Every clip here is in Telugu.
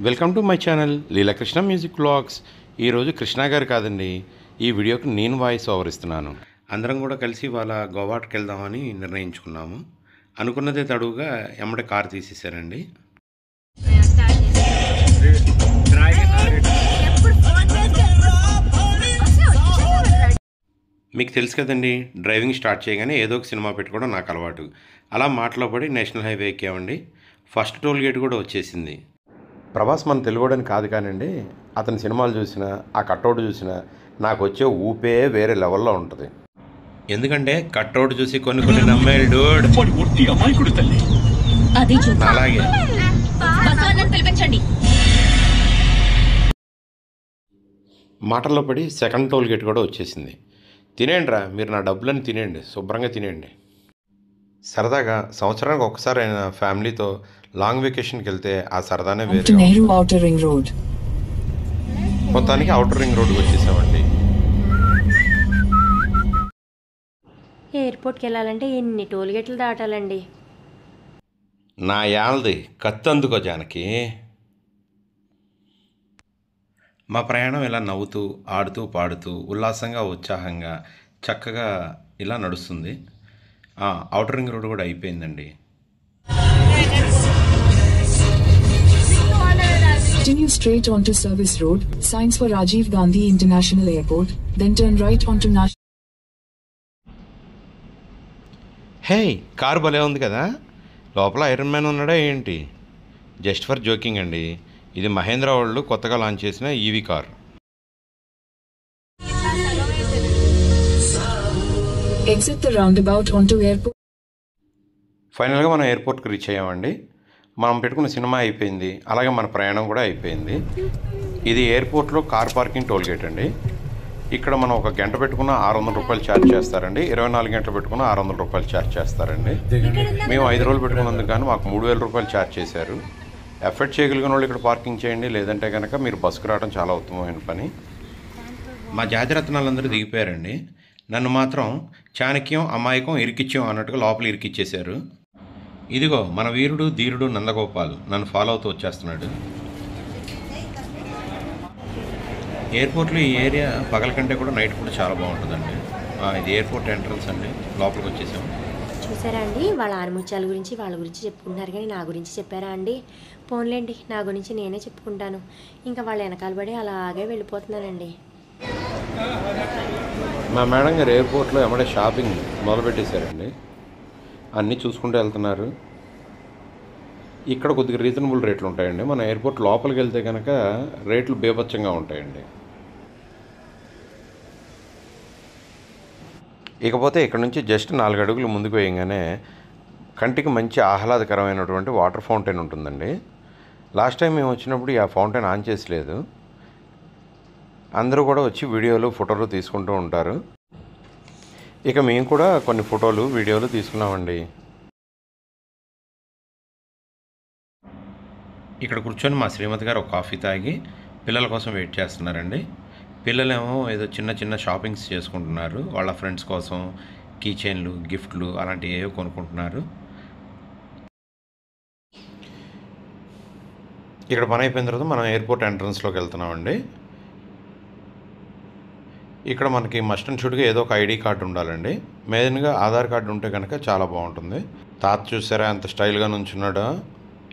Welcome to my channel Leelakrishna music vlogs. ఈరోజు కృష్ణ గారు కాదండి, ఈ వీడియోకి నేను వాయిస్ ఓవర్ ఇస్తున్నాను. అందరం కూడా కలిసి ఇవాళ గోవాకి వెళ్దామని నిర్ణయించుకున్నాము. అనుకున్నదే తడువుగా ఎమ్మడే కారు తీసేశారండి. మీకు తెలుసు కదండి, డ్రైవింగ్ స్టార్ట్ చేయగానే ఏదో ఒక సినిమా పెట్టుకోవడం నాకు అలవాటు. అలా మాటలో పడి నేషనల్ హైవే ఎక్కామండి. ఫస్ట్ టోల్ గేట్ కూడా వచ్చేసింది. ప్రభాస్ మన తెలుగుడని కాదు కానండి, అతని సినిమాలు చూసినా ఆ కట్అవుట్ చూసినా నాకు వచ్చే ఊపే వేరే లెవెల్లో ఉంటుంది. ఎందుకంటే కట్అవుట్ చూసి కొన్ని నమ్మేడు డూడ్. అలాగే మాటల్లో పడి సెకండ్ టోల్ గేట్ కూడా వచ్చేసింది. తినేయండిరా, మీరు నా డబ్బులని తినేయండి, శుభ్రంగా తినేయండి. సరదాగా సంవత్సరానికి ఒకసారి అయినా ఫ్యామిలీతో లాంగ్ వెకేషన్కి వెళ్తే ఆ సరదానే వేరే. మొత్తానికి అవుటర్ రింగ్ రోడ్కి వచ్చేసామండి. ఎయిర్పోర్ట్కి వెళ్ళాలంటే ఎన్ని టోల్ గేట్లు దాటాలండి. నా యాల్ది కత్తి అందుకో జానకి. మా ప్రయాణం ఇలా నవ్వుతూ ఆడుతూ పాడుతూ ఉల్లాసంగా ఉత్సాహంగా చక్కగా ఇలా నడుస్తుంది. అవుటర్ రింగ్ రోడ్ కూడా అయిపోయిందండి. Continue straight onto Service Road, signs for Rajiv Gandhi International Airport, then turn right onto National. Hey, car భలే ఉంది కదా. లోపల ఐరన్ మ్యాన్ ఉన్నాడా ఏంటి? జస్ట్ ఫర్ జోకింగ్ అండి. ఇది మహేంద్ర వాళ్ళు కొత్తగా లాంచ్ చేసిన EV car. Exit the roundabout onto airport. ఫైనల్గా మనం ఎయిర్పోర్ట్కి రీచ్ అయ్యామండి. మనం పెట్టుకున్న సినిమా అయిపోయింది, అలాగే మన ప్రయాణం కూడా అయిపోయింది. ఇది ఎయిర్పోర్ట్లో కార్ పార్కింగ్ టోల్ గేట్ అండి. ఇక్కడ మనం ఒక గంట పెట్టుకున్న 600 రూపాయలు ఛార్జ్ చేస్తారండి. 24 గంటలు పెట్టుకున్న 600 రూపాయలు ఛార్జ్ చేస్తారండి. మేము 5 రోజులు పెట్టుకున్నందుకు కానీ మాకు 3000 రూపాయలు ఛార్జ్ చేశారు. ఎఫర్ట్ చేయగలిగిన వాళ్ళు ఇక్కడ పార్కింగ్ చేయండి, లేదంటే కనుక మీరు బస్సుకు రావడం చాలా ఉత్తమమైన పని. మా జాతిరత్నాలందరూ దిగిపోయారండి. నన్ను మాత్రం చాణక్యం అమాయకం ఇరికిచ్చాం అన్నట్టుగా లోపల ఇరికిచ్చేశారు. ఇదిగో మన వీరుడు ధీరుడు నందగోపాల్ నన్ను ఫాలో అవుతూ వచ్చేస్తున్నాడు. ఎయిర్పోర్ట్లో ఈ ఏరియా పగల కంటే కూడా నైట్ కూడా చాలా బాగుంటుందండి. ఇది ఎయిర్పోర్ట్ ఎంట్రన్స్ అండి. లోపలికి వచ్చేసాము. చూసారా అండి, వాళ్ళ ఆరుముత్యాల గురించి వాళ్ళ గురించి చెప్పుకుంటున్నారు కానీ నా గురించి చెప్పారా అండి? పోన్లేండి, నా గురించి నేనే చెప్పుకుంటాను. ఇంకా వాళ్ళ వెనకాల పడి అలాగే వెళ్ళిపోతున్నానండి. మా మేడం గారు ఎయిర్పోర్ట్లో ఎమ్మడే షాపింగ్ మొదలుపెట్టేశారండి. అన్నీ చూసుకుంటూ వెళ్తున్నారు. ఇక్కడ కొద్దిగా రీజనబుల్ రేట్లు ఉంటాయండి. మన ఎయిర్పోర్ట్ లోపలికి వెళ్తే కనుక రేట్లు బేభత్సంగా ఉంటాయండి. ఇకపోతే ఇక్కడ నుంచి జస్ట్ 4 అడుగులు ముందుకు వేయగానే కంటికి మంచి ఆహ్లాదకరమైనటువంటి వాటర్ ఫౌంటైన్ ఉంటుందండి. లాస్ట్ టైం మేము వచ్చినప్పుడు ఆ ఫౌంటైన్ ఆన్ చేసలేదు. అందరూ కూడా వచ్చి వీడియోలు ఫోటోలు తీసుకుంటూ ఉంటారు. ఇక మేము కూడా కొన్ని ఫోటోలు వీడియోలు తీసుకున్నామండి. ఇక్కడ కూర్చొని మా శ్రీమతి గారు ఒక కాఫీ తాగి పిల్లల కోసం వెయిట్ చేస్తున్నారండి. పిల్లలేమో ఏదో చిన్న షాపింగ్స్ చేసుకుంటున్నారు. వాళ్ళ ఫ్రెండ్స్ కోసం కీ చైన్లు, గిఫ్ట్లు అలాంటివి ఏవో కొనుక్కుంటున్నారు. ఇక్కడ పని అయిపోయిన తర్వాత మనం ఎయిర్పోర్ట్ ఎంట్రన్స్లోకి వెళ్తున్నామండి. ఇక్కడ మనకి మస్ట్ అండ్ షుడ్గా ఏదో ఒక ఐడి కార్డు ఉండాలండి. మెయిన్గా ఆధార్ కార్డు ఉంటే కనుక చాలా బాగుంటుంది. తాత చూసారా ఎంత స్టైల్గా నుంచున్నాడో.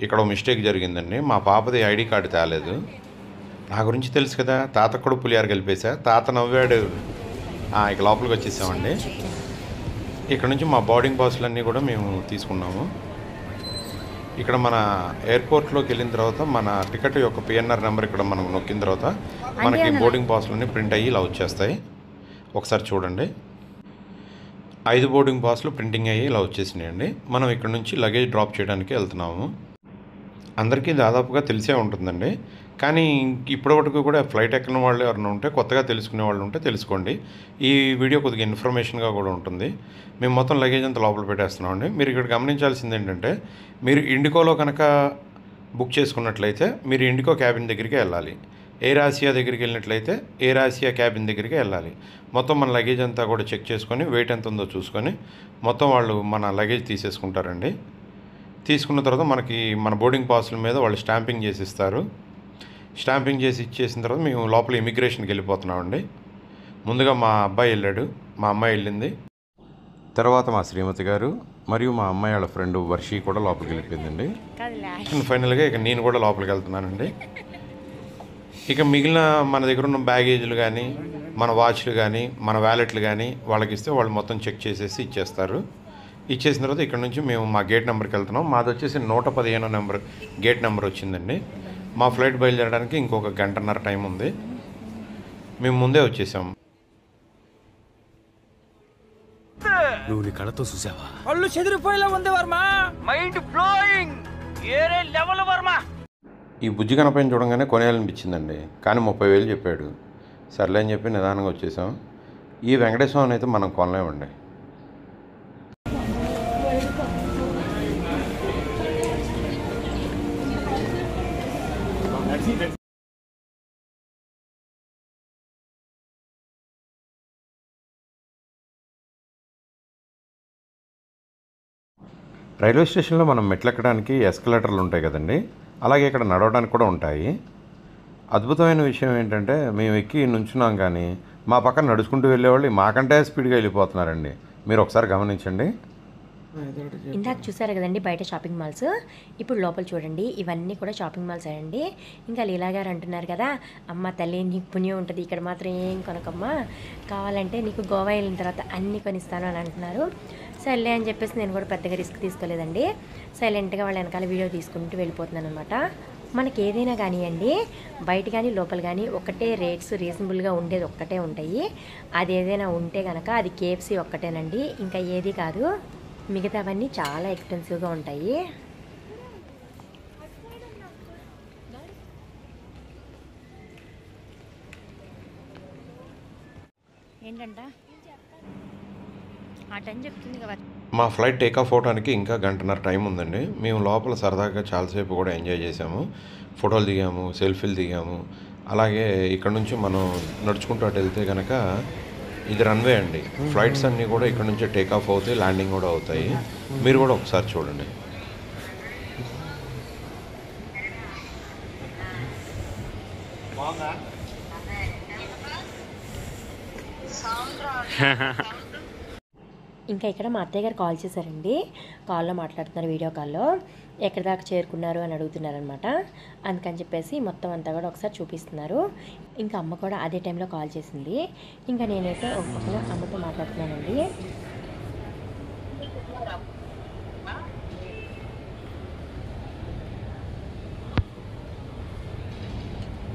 ఇక్కడ మిస్టేక్ జరిగిందండి. మా పాపది ఐడి కార్డు తేలేదు. నా గురించి తెలుసు కదా, తాతకు కూడా పులిహార కలిపేశా. తాత నవ్వాడు. ఇక లోపలికి వచ్చేసామండి. ఇక్కడ నుంచి మా బోర్డింగ్ పాస్లన్నీ కూడా మేము తీసుకున్నాము. ఇక్కడ మన ఎయిర్పోర్ట్లోకి వెళ్ళిన తర్వాత మన టికెట్ యొక్క పిఎన్ఆర్ నెంబర్ ఇక్కడ మనం నొక్కిన తర్వాత మనకి బోర్డింగ్ పాస్లన్నీ ప్రింట్ అయ్యి ఇలా వచ్చేస్తాయి. ఒకసారి చూడండి. 5 బోర్డింగ్ పాస్లు ప్రింటింగ్ అయ్యి ఇలా వచ్చేసినాయండి. మనం ఇక్కడ నుంచి లగేజ్ డ్రాప్ చేయడానికి వెళ్తున్నాము. అందరికీ దాదాపుగా తెలిసే ఉంటుందండి, కానీ ఇప్పటివరకు కూడా ఫ్లైట్ ఎక్కిన వాళ్ళు ఎవరైనా ఉంటే కొత్తగా తెలుసుకునే వాళ్ళు ఉంటే తెలుసుకోండి. ఈ వీడియో కొద్దిగా ఇన్ఫర్మేషన్గా కూడా ఉంటుంది. మేము మొత్తం లగేజ్ అంతా లోపల పెట్టేస్తున్నామండి. మీరు ఇక్కడ గమనించాల్సింది ఏంటంటే, మీరు ఇండికోలో కనుక బుక్ చేసుకున్నట్లయితే మీరు ఇండికో క్యాబిన్ దగ్గరికి వెళ్ళాలి. ఎయిర్ ఆసియా దగ్గరికి వెళ్ళినట్లయితే ఎయిర్ ఆసియా క్యాబిన్ దగ్గరికి వెళ్ళాలి. మొత్తం మన లగేజ్ అంతా కూడా చెక్ చేసుకొని వెయిట్ ఎంత ఉందో చూసుకొని మొత్తం వాళ్ళు మన లగేజ్ తీసేసుకుంటారండి. తీసుకున్న తర్వాత మనకి మన బోర్డింగ్ పాస్ల మీద వాళ్ళు స్టాంపింగ్ చేసి ఇస్తారు. స్టాంపింగ్ చేసి ఇచ్చేసిన తర్వాత మేము లోపల ఇమిగ్రేషన్కి వెళ్ళిపోతున్నామండి. ముందుగా మా అబ్బాయి వెళ్ళాడు, మా అమ్మాయి వెళ్ళింది. తర్వాత మా శ్రీమతి గారు మరియు మా అమ్మాయి వాళ్ళ ఫ్రెండ్ వర్షి కూడా లోపలికి వెళ్ళిపోయిందండి. ఫైనల్గా ఇక నేను కూడా లోపలికి వెళ్తున్నానండి. ఇక మిగిలిన మన దగ్గర ఉన్న బ్యాగేజీలు కానీ, మన వాచ్లు కానీ, మన వ్యాలెట్లు కానీ వాళ్ళకి ఇస్తే వాళ్ళు మొత్తం చెక్ చేసేసి ఇచ్చేస్తారు. ఇచ్చేసిన తర్వాత ఇక్కడ నుంచి మేము మా గేట్ నెంబర్కి వెళ్తున్నాం. మాది వచ్చేసి 115 నెంబర్ గేట్ నెంబర్ వచ్చిందండి. మా ఫ్లైట్ బయలుదేరడానికి ఇంకొక గంటన్నర టైం ఉంది. మేము ముందే వచ్చేసాం. నువ్వు నీ కళ్ళతో చూసావా? కళ్ళు చెదిరిపోయేలా ఉంది వర్మ. Mind blowing. ఏరే లెవెల్ వర్మ. ఈ బుజ్జి కనపైన చూడంగానే కొనేయాలనిపించిందండి, కానీ 30,000 చెప్పాడు. సర్లే అని చెప్పి నిదానంగా వచ్చేసాం. ఈ వెంకటేశ్వరం అయితే మనం కొనలేమండి. రైల్వే స్టేషన్లో మనం మెట్లెక్కడానికి ఎస్కలేటర్లు ఉంటాయి కదండి, అలాగే ఇక్కడ నడవడానికి కూడా ఉంటాయి. అద్భుతమైన విషయం ఏంటంటే మేము ఎక్కి నుంచున్నాం కానీ మా పక్కన నడుచుకుంటూ వెళ్ళేవాళ్ళు మాకంటే స్పీడ్గా వెళ్ళిపోతున్నారండి. మీరు ఒకసారి గమనించండి. ఇందాక చూసారు కదండి బయట షాపింగ్ మాల్స్, ఇప్పుడు లోపల చూడండి. ఇవన్నీ కూడా షాపింగ్ మాల్స్ అండి. ఇంకా లీలా గారు అంటున్నారు కదా, అమ్మ తల్లి నీకు పుణ్యం ఉంటుంది, ఇక్కడ మాత్రం ఏం కొనకమ్మా, కావాలంటే నీకు గోవా వెళ్ళిన తర్వాత అన్నీ కొనిస్తాను అని అంటున్నారు. సర్లే అని చెప్పేసి నేను కూడా పెద్దగా రిస్క్ తీసుకోలేదండి. సైలెంట్గా వాళ్ళ వెనకాల వీడియో తీసుకుంటూ వెళ్ళిపోతున్నాను అనమాట. మనకి ఏదైనా కానివ్వండి, బయట కానీ లోపల కానీ ఒకటే రేట్స్ రీజనబుల్గా ఉండేది ఒక్కటే ఉంటాయి. అది ఏదైనా ఉంటే కనుక అది KFC ఒక్కటేనండి, ఇంకా ఏది కాదు. మిగతావన్నీ చాలా ఎక్స్పెన్సివ్గా ఉంటాయి. ఏంటంట ఆ టైం చెప్తుంది కదా. మా ఫ్లైట్ టేకాఫ్ అవడానికి ఇంకా గంటన్నర టైం ఉందండి. మేము లోపల సరదాగా చాలాసేపు కూడా ఎంజాయ్ చేసాము. ఫోటోలు దిగాము, సెల్ఫీలు దిగాము. అలాగే ఇక్కడ నుంచి మనం నడుచుకుంటూ అటు వెళ్తే కనుక ఇది రన్వే అండి. ఫ్లైట్స్ అన్నీ కూడా ఇక్కడ నుంచే టేకాఫ్ అవుతాయి, ల్యాండింగ్ కూడా అవుతాయి. మీరు కూడా ఒకసారి చూడండి. ఇంకా ఇక్కడ మా అత్తయ్య గారు కాల్ చేశారండి. కాల్లో మాట్లాడుతున్నారు, వీడియో కాల్లో. ఎక్కడి దాకా చేరుకున్నారు అని అడుగుతున్నారనమాట. అందుకని చెప్పేసి మొత్తం అంతా కూడా ఒకసారి చూపిస్తున్నారు. ఇంకా అమ్మ కూడా అదే టైంలో కాల్ చేసింది. ఇంకా నేనైతే ఒక పక్కన అమ్మతో మాట్లాడుతున్నానండి.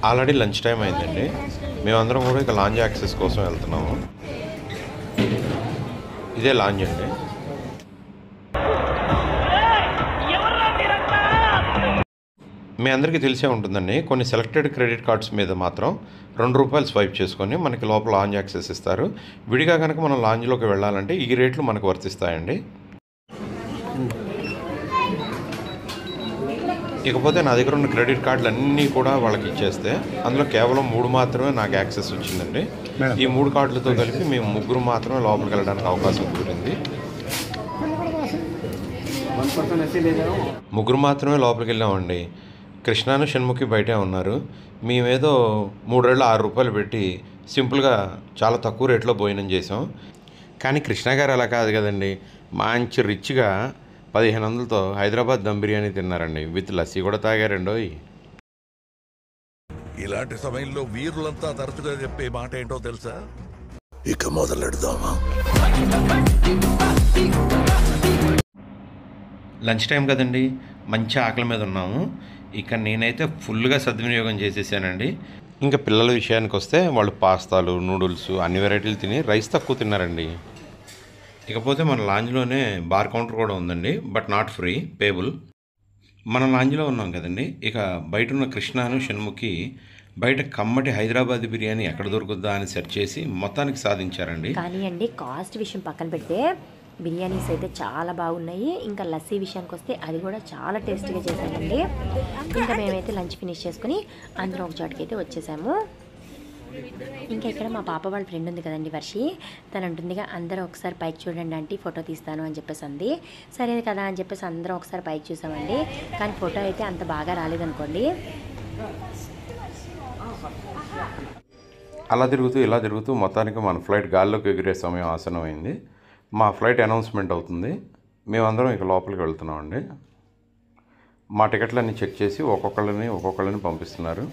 ఆల్రెడీ లంచ్ టైం అయిందండి. మేమందరం కూడా ఇక లాంజ్ యాక్సెస్ కోసం వెళ్తున్నాము. ఇదే లాంజ్ అండి. మీ అందరికీ తెలిసే ఉంటుందండి, కొన్ని సెలెక్టెడ్ క్రెడిట్ కార్డ్స్ మీద మాత్రం ₹2 స్వైప్ చేసుకొని మనకి లోపల లాంజ్ యాక్సెస్ ఇస్తారు. విడిగా కనుక మనం లాంజ్లోకి వెళ్ళాలంటే ఈ రేట్లు మనకు వర్తిస్తాయండి. ఇకపోతే నా దగ్గర ఉన్న క్రెడిట్ కార్డులు అన్నీ కూడా వాళ్ళకి ఇచ్చేస్తే అందులో కేవలం 3 మాత్రమే నాకు యాక్సెస్ వచ్చిందండి. ఈ 3 కార్డులతో కలిపి మేము 3 మాత్రమే లోపలికి వెళ్ళడానికి అవకాశం కుదిరింది. 3 మాత్రమే లోపలికి వెళ్ళామండి. కృష్ణాను షణ్ముఖి బయటే ఉన్నారు. మేమేదో ₹3 పెట్టి సింపుల్గా చాలా తక్కువ రేట్లో భోజనం చేసాం. కానీ కృష్ణ గారు అలా కాదు కదండి, మంచి రిచ్గా 1500తో హైదరాబాద్ దమ్ బిర్యానీ తిన్నారండి. విత్ లస్సీ కూడా తాగారండోయ్. ఇలాంటి సమయంలో వీరులంతా తరచుగా చెప్పే మాట ఏంటో తెలుసా? ఇక మొదలెడదామా? లంచ్ టైం కదండి, మంచి ఆకలి మీద ఉన్నాము. ఇక నేనైతే ఫుల్గా సద్వినియోగం చేసేసానండి. ఇంకా పిల్లల విషయానికి వస్తే వాళ్ళు పాస్తాలు, నూడిల్స్ అన్ని వెరైటీలు తిని రైస్ తక్కువ తిన్నారండి. ఇకపోతే మన లాంజ్లోనే బార్ కౌంటర్ కూడా ఉందండి, బట్ నాట్ ఫ్రీ, పేబుల్. మన లాంజ్లో ఉన్నాం కదండి. ఇక బయట ఉన్న కృష్ణాను షణ్ముఖి బయట కమ్మటి హైదరాబాద్ బిర్యానీ ఎక్కడ దొరుకుద్దా అని సెర్చ్ చేసి మొత్తానికి సాధించారండి. కానీ అండి కాస్ట్ విషయం పక్కన పెడితే బిర్యానీస్ అయితే చాలా బాగున్నాయి. ఇంకా లస్సీ విషయానికి వస్తే అది కూడా చాలా టేస్టీగా చేశానండి. ఇంకా మేమైతే లంచ్ ఫినిష్ చేసుకుని అందరం ఒక చోటుకి అయితే వచ్చేసాము. ఇంకా ఇక్కడ మా పాప వాళ్ళ ఫ్రెండ్ ఉంది కదండి వర్షి, తను అంటుందిగా అందరూ ఒకసారి పైకి చూడండి ఆంటీ, ఫోటో తీస్తాను అని చెప్పేసి అంది. సరే కదా అని చెప్పేసి అందరం ఒకసారి పైకి చూసామండి. కానీ ఫోటో అయితే అంత బాగా రాలేదనుకోండి. అలా తిరుగుతూ ఇలా తిరుగుతూ మొత్తానికి మన ఫ్లైట్ గాల్లోకి ఎగిరే సమయం ఆసనమైంది. మా ఫ్లైట్ అనౌన్స్మెంట్ అవుతుంది. మేమందరం ఇక లోపలికి వెళ్తున్నామండి. మా టికెట్లన్నీ చెక్ చేసి ఒక్కొక్కళ్ళని పంపిస్తున్నారు.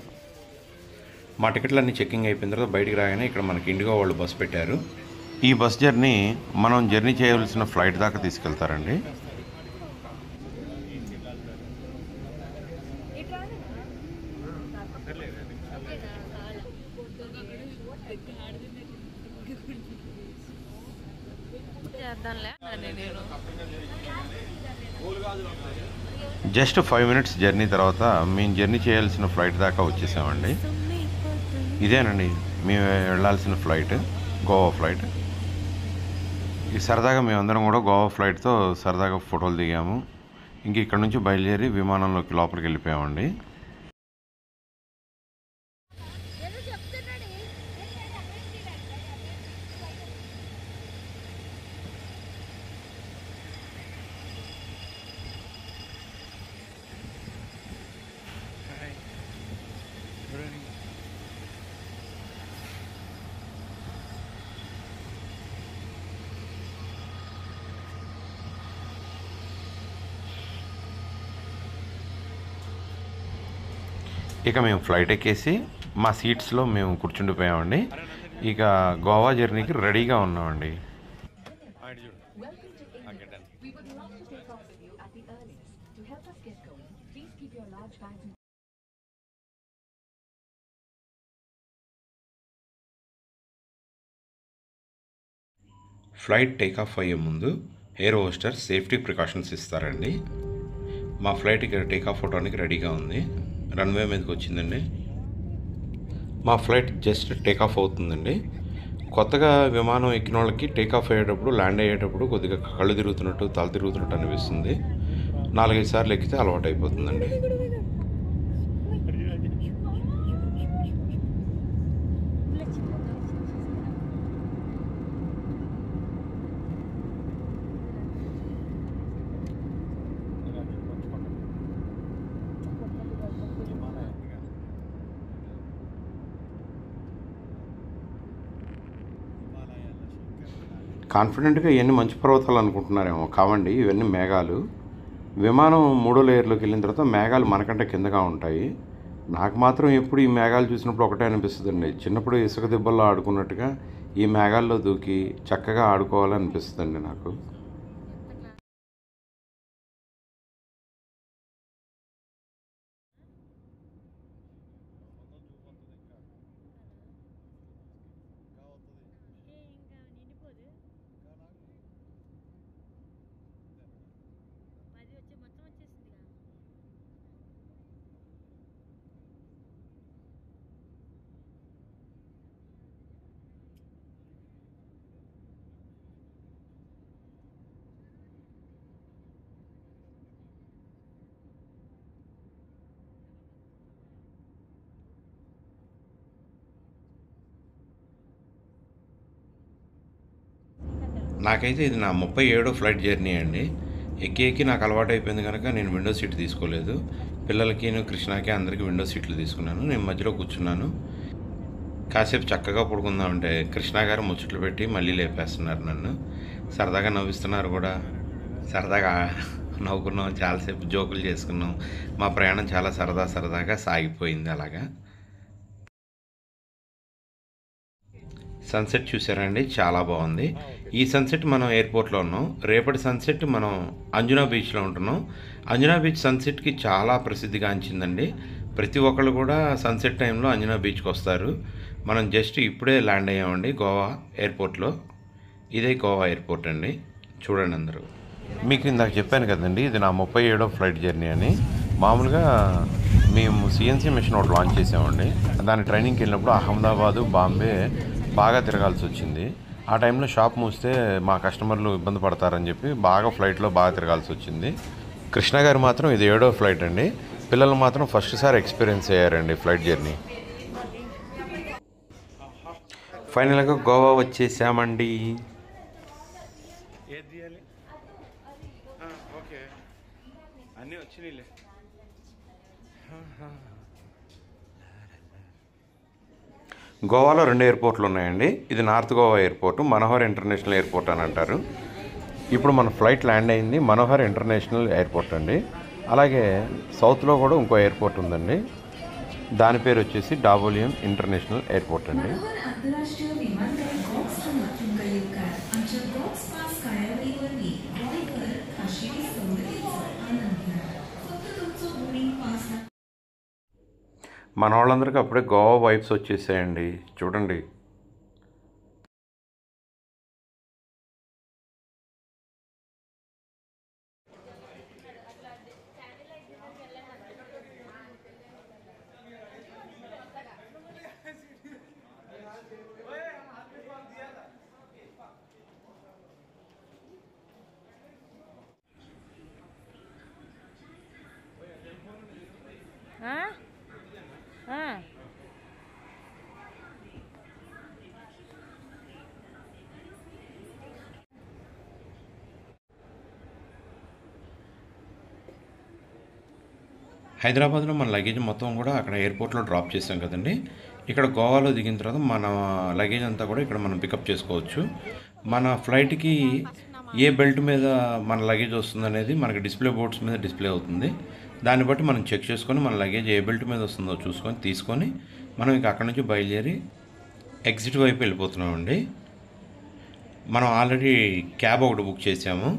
మా టికెట్లన్నీ చెక్కింగ్ అయిపోయిన తర్వాత బయటికి రాగానే ఇక్కడ మనకి ఇండిగో వాళ్ళు బస్సు పెట్టారు. ఈ బస్ జర్నీ మనం జర్నీ చేయవలసిన ఫ్లైట్ దాకా తీసుకెళ్తారండి. జస్ట్ 5 minutes జర్నీ తర్వాత మేము జర్నీ చేయాల్సిన ఫ్లైట్ దాకా వచ్చేసామండి. ఇదేనండి మేము వెళ్ళాల్సిన ఫ్లైట్, గోవా ఫ్లైట్. ఈ సరదాగా మేమందరం కూడా గోవా ఫ్లైట్తో సరదాగా ఫోటోలు దిగాము. ఇంక ఇక్కడ నుంచి బయలుదేరి విమానంలోకి లోపలికి వెళ్ళిపోయామండి. ఇక మేము ఫ్లైట్ ఎక్కేసి మా సీట్స్లో మేము కూర్చుండిపోయామండి. ఇక గోవా జర్నీకి రెడీగా ఉన్నామండి. ఫ్లైట్ టేకాఫ్ అయ్యే ముందు ఎయిర్ హోస్టర్ సేఫ్టీ ప్రికాషన్స్ ఇస్తారండి. మా ఫ్లైట్ ఇక్కడ టేకాఫ్ అవడానికి రెడీగా ఉంది. రన్వే మీదకి వచ్చిందండి. మా ఫ్లైట్ జస్ట్ టేకాఫ్ అవుతుందండి. కొత్తగా విమానం ఎక్కిన వాళ్ళకి టేకాఫ్ అయ్యేటప్పుడు, ల్యాండ్ అయ్యేటప్పుడు కొద్దిగా కళ్ళు తిరుగుతున్నట్టు, తల తిరుగుతున్నట్టు అనిపిస్తుంది. 4-5 సార్లు ఎక్కితే అలవాటు అయిపోతుందండి. కాన్ఫిడెంట్గా ఇవన్నీ మంచు పర్వతాలు అనుకుంటున్నారేమో, కావండి ఇవన్నీ మేఘాలు. విమానం 3వ లేయర్లోకి వెళ్ళిన తర్వాత మేఘాలు మనకంటే కిందగా ఉంటాయి. నాకు మాత్రం ఎప్పుడు ఈ మేఘాలు చూసినప్పుడు ఒకటే అనిపిస్తుందండి, చిన్నప్పుడు ఇసుక దెబ్బల్లో ఆడుకున్నట్టుగా ఈ మేఘాల్లో దూకి చక్కగా ఆడుకోవాలనిపిస్తుందండి నాకు. నాకైతే ఇది నా 37వ ఫ్లైట్ జర్నీ అండి. ఎక్కి నాకు అలవాటు అయిపోయింది కనుక నేను విండో సీట్ తీసుకోలేదు. పిల్లలకి, కృష్ణకి అందరికీ విండో సీట్లు తీసుకున్నాను. నేను మధ్యలో కూర్చున్నాను. కాసేపు చక్కగా పడుకుందామంటే కృష్ణ గారు ముచ్చట్లు పెట్టి మళ్ళీ లేపేస్తున్నారు నన్ను. సరదాగా నవ్విస్తున్నారు కూడా. సరదాగా నవ్వుకున్నాం, చాలాసేపు జోకులు చేసుకున్నాం. మా ప్రయాణం చాలా సరదాగా సాగిపోయింది. అలాగా సన్సెట్ చూసారండి, చాలా బాగుంది. ఈ సన్సెట్ మనం ఎయిర్పోర్ట్లో ఉన్నాం. రేపటి సన్సెట్ మనం అంజునా బీచ్లో ఉంటున్నాం. అంజునా బీచ్ సన్సెట్కి చాలా ప్రసిద్ధిగాంచిందండి. ప్రతి ఒక్కళ్ళు కూడా సన్సెట్ టైంలో అంజునా బీచ్కి వస్తారు. మనం జస్ట్ ఇప్పుడే ల్యాండ్ అయ్యామండి గోవా ఎయిర్పోర్ట్లో. ఇదే గోవా ఎయిర్పోర్ట్ అండి, చూడండి అందరూ. మీకు ఇందాక చెప్పాను కదండి, ఇది నా 37వ ఫ్లైట్ జర్నీ అని. మామూలుగా మేము సిఎన్సీ మిషన్ ఒకటి లాంచ్ చేసామండి. దాని ట్రైనింగ్కి వెళ్ళినప్పుడు అహ్మదాబాదు, బాంబే బాగా తిరగాల్సి వచ్చింది. ఆ టైంలో షాప్ మూస్తే మా కస్టమర్లు ఇబ్బంది పడతారని చెప్పి ఫ్లైట్లో బాగా తిరగాల్సి వచ్చింది. కృష్ణ గారు మాత్రం ఇది 7వ ఫ్లైట్ అండి. పిల్లలు మాత్రం ఫస్ట్ సారి ఎక్స్పీరియన్స్ అయ్యారండి ఫ్లైట్ జర్నీ. ఫైనల్గా గోవా వచ్చేసామండి. ఓకే, అన్నీ వచ్చినాయిలే. గోవాలో 2 ఎయిర్పోర్ట్లు ఉన్నాయండి. ఇది north Goa airport, Manohar international airport అని అంటారు. ఇప్పుడు మన ఫ్లైట్ ల్యాండ్ అయింది మనోహర్ ఇంటర్నేషనల్ ఎయిర్పోర్ట్ అండి. అలాగే సౌత్లో కూడా ఇంకో ఎయిర్పోర్ట్ ఉందండి, దాని పేరు వచ్చేసి డాబోలియం ఇంటర్నేషనల్ ఎయిర్పోర్ట్ అండి. మన వాళ్ళందరికీ అప్పుడే గోవా వైబ్స్ వచ్చేసాయండి, చూడండి. హైదరాబాద్లో మన లగేజ్ మొత్తం కూడా అక్కడ ఎయిర్పోర్ట్లో డ్రాప్ చేసాం కదండి. ఇక్కడ గోవాలో దిగిన తర్వాత మన లగేజ్ అంతా కూడా ఇక్కడ మనం పికప్ చేసుకోవచ్చు. మన ఫ్లైట్కి ఏ బెల్ట్ మీద మన లగేజ్ వస్తుందనేది మనకి డిస్ప్లే బోర్డ్స్ మీద డిస్ప్లే అవుతుంది. దాన్ని బట్టి మనం చెక్ చేసుకొని మన లగేజ్ ఏ బెల్ట్ మీద వస్తుందో చూసుకొని తీసుకొని మనం ఇక అక్కడ నుంచి బయలుదేరి ఎగ్జిట్ వైపు వెళ్ళిపోతున్నామండి. మనం ఆల్రెడీ క్యాబ్ ఒకటి బుక్ చేసాము.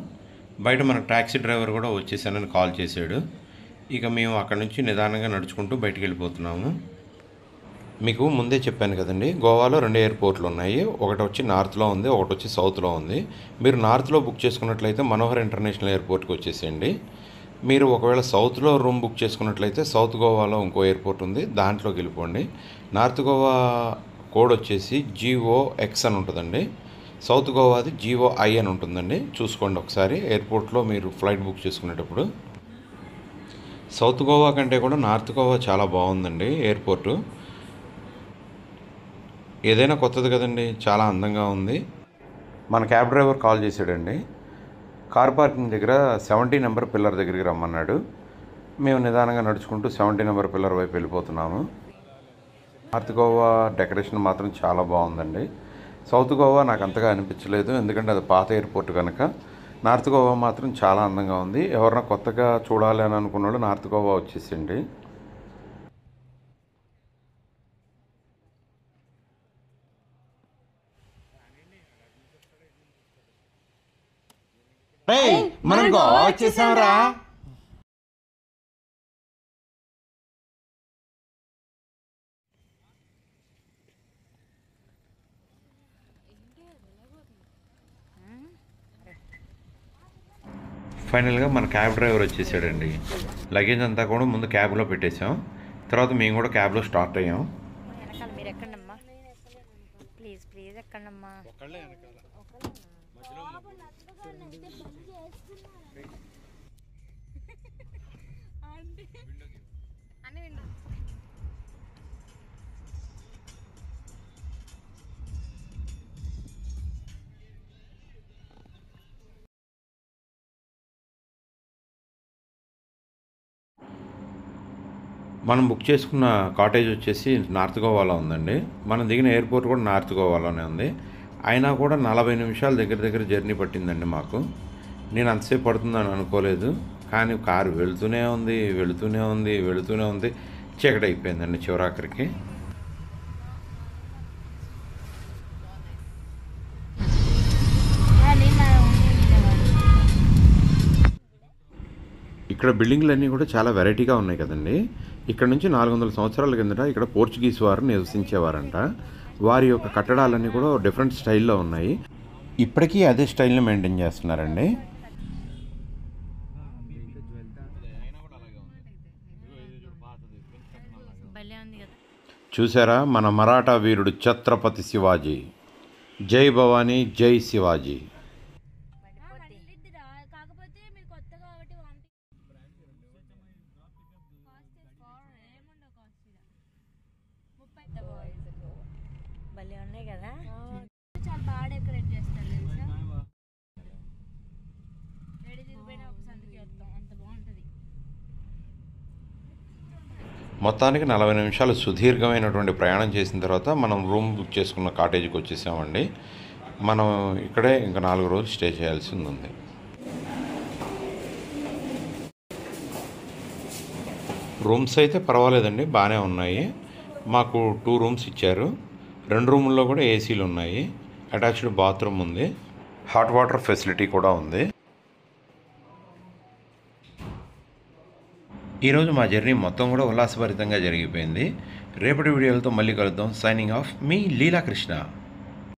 బయట మనకు ట్యాక్సీ డ్రైవర్ కూడా వచ్చేసానని కాల్ చేశాడు. ఇక మేము అక్కడ నుంచి నిదానంగా నడుచుకుంటూ బయటికి వెళ్ళిపోతున్నాము. మీకు ముందే చెప్పాను కదండి, గోవాలో 2 ఎయిర్పోర్ట్లు ఉన్నాయి. ఒకటి వచ్చి నార్త్లో ఉంది, ఒకటి వచ్చి సౌత్లో ఉంది. మీరు నార్త్లో బుక్ చేసుకున్నట్లయితే మనోహర్ ఇంటర్నేషనల్ ఎయిర్పోర్ట్కి వచ్చేసేయండి. మీరు ఒకవేళ సౌత్లో రూమ్ బుక్ చేసుకున్నట్లయితే సౌత్ గోవాలో ఇంకో ఎయిర్పోర్ట్ ఉంది, దాంట్లోకి వెళ్ళిపోండి. నార్త్ గోవా కోడ్ వచ్చేసి GOX అని ఉంటుందండి. సౌత్ గోవాది GOI అని ఉంటుందండి. చూసుకోండి ఒకసారి ఎయిర్పోర్ట్లో మీరు ఫ్లైట్ బుక్ చేసుకునేటప్పుడు. సౌత్ గోవా కంటే కూడా నార్త్ గోవా చాలా బాగుందండి ఎయిర్పోర్టు. ఏదైనా కొత్తది కదండి, చాలా అందంగా ఉంది. మన క్యాబ్ డ్రైవర్ కాల్ చేశాడండి. కార్ పార్కింగ్ దగ్గర 70 నెంబర్ పిల్లర్ దగ్గరికి రమ్మన్నాడు. మేము నిదానంగా నడుచుకుంటూ 70 నెంబర్ పిల్లర్ వైపు వెళ్ళిపోతున్నాము. నార్త్ గోవా డెకరేషన్ మాత్రం చాలా బాగుందండి. సౌత్ గోవా నాకు అంతగా అనిపించలేదు, ఎందుకంటే అది పాత ఎయిర్పోర్ట్ కనుక. నార్త్ గోవా మాత్రం చాలా అందంగా ఉంది. ఎవరైనా కొత్తగా చూడాలి అని అనుకున్న వాళ్ళు నార్త్ గోవా వచ్చేసిండి. మనం గోవా వచ్చేసాంరా. ఫైనల్గా మన క్యాబ్ డ్రైవర్ వచ్చేసాడండి. లగేజ్ అంతా కూడా ముందు క్యాబ్లో పెట్టేసాం. తర్వాత మేము కూడా క్యాబ్లో స్టార్ట్ అయ్యాం. మీరు ఎక్కండమ్మా, ప్లీజ్ ప్లీజ్ ఎక్కండమ్మా. మనం బుక్ చేసుకున్న కాటేజ్ వచ్చేసి నార్త్ గోవాలో ఉందండి. మనం దిగిన ఎయిర్పోర్ట్ కూడా నార్త్ గోవాలోనే ఉంది. అయినా కూడా 40 నిమిషాలు దగ్గర జర్నీ పట్టిందండి మాకు. నేను అంతసేపు పడుతుందని అనుకోలేదు, కానీ కారు వెళుతూనే ఉంది. చీకటి అయిపోయిందండి చివరాఖరికి. ఇక్కడ బిల్డింగ్లన్నీ కూడా చాలా వెరైటీగా ఉన్నాయి కదండి. ఇక్కడ నుంచి 400 సంవత్సరాల కిందట ఇక్కడ పోర్చుగీస్ వారు నివసించేవారంట. వారి యొక్క కట్టడాలన్నీ కూడా డిఫరెంట్ స్టైల్లో ఉన్నాయి. ఇప్పటికీ అదే స్టైల్ని మెయింటైన్ చేస్తున్నారండి. చూసారా, మన మరాఠా వీరుడు ఛత్రపతి శివాజీ. జై భవానీ, జై శివాజీ. భలే ఉన్నాయి కదా. చాలా బాగా డెకరేట్ చేస్తారు తెలుసా. ఏడు తిరిగిపోయినా ఒక సందుకి వస్తాం, అంత బాగుంటుంది. మొత్తానికి 40 నిమిషాలు సుదీర్ఘమైనటువంటి ప్రయాణం చేసిన తర్వాత మనం రూమ్ బుక్ చేసుకున్న కాటేజీకి వచ్చేసామండి. మనం ఇక్కడే ఇంకా 4 రోజులు స్టే చేయాల్సి ఉంది. రూమ్స్ అయితే పర్వాలేదండి, బాగానే ఉన్నాయి. మాకు 2 రూమ్స్ ఇచ్చారు. 2 రూముల్లో కూడా ఏసీలు ఉన్నాయి. అటాచ్డ్ బాత్రూమ్ ఉంది. హాట్ వాటర్ ఫెసిలిటీ కూడా ఉంది. ఈరోజు మా జర్నీ మొత్తం కూడా ఉల్లాసభరితంగా జరిగిపోయింది. రేపటి వీడియోలతో మళ్ళీ కలుద్దాం. సైనింగ్ ఆఫ్ మీ లీలాకృష్ణ.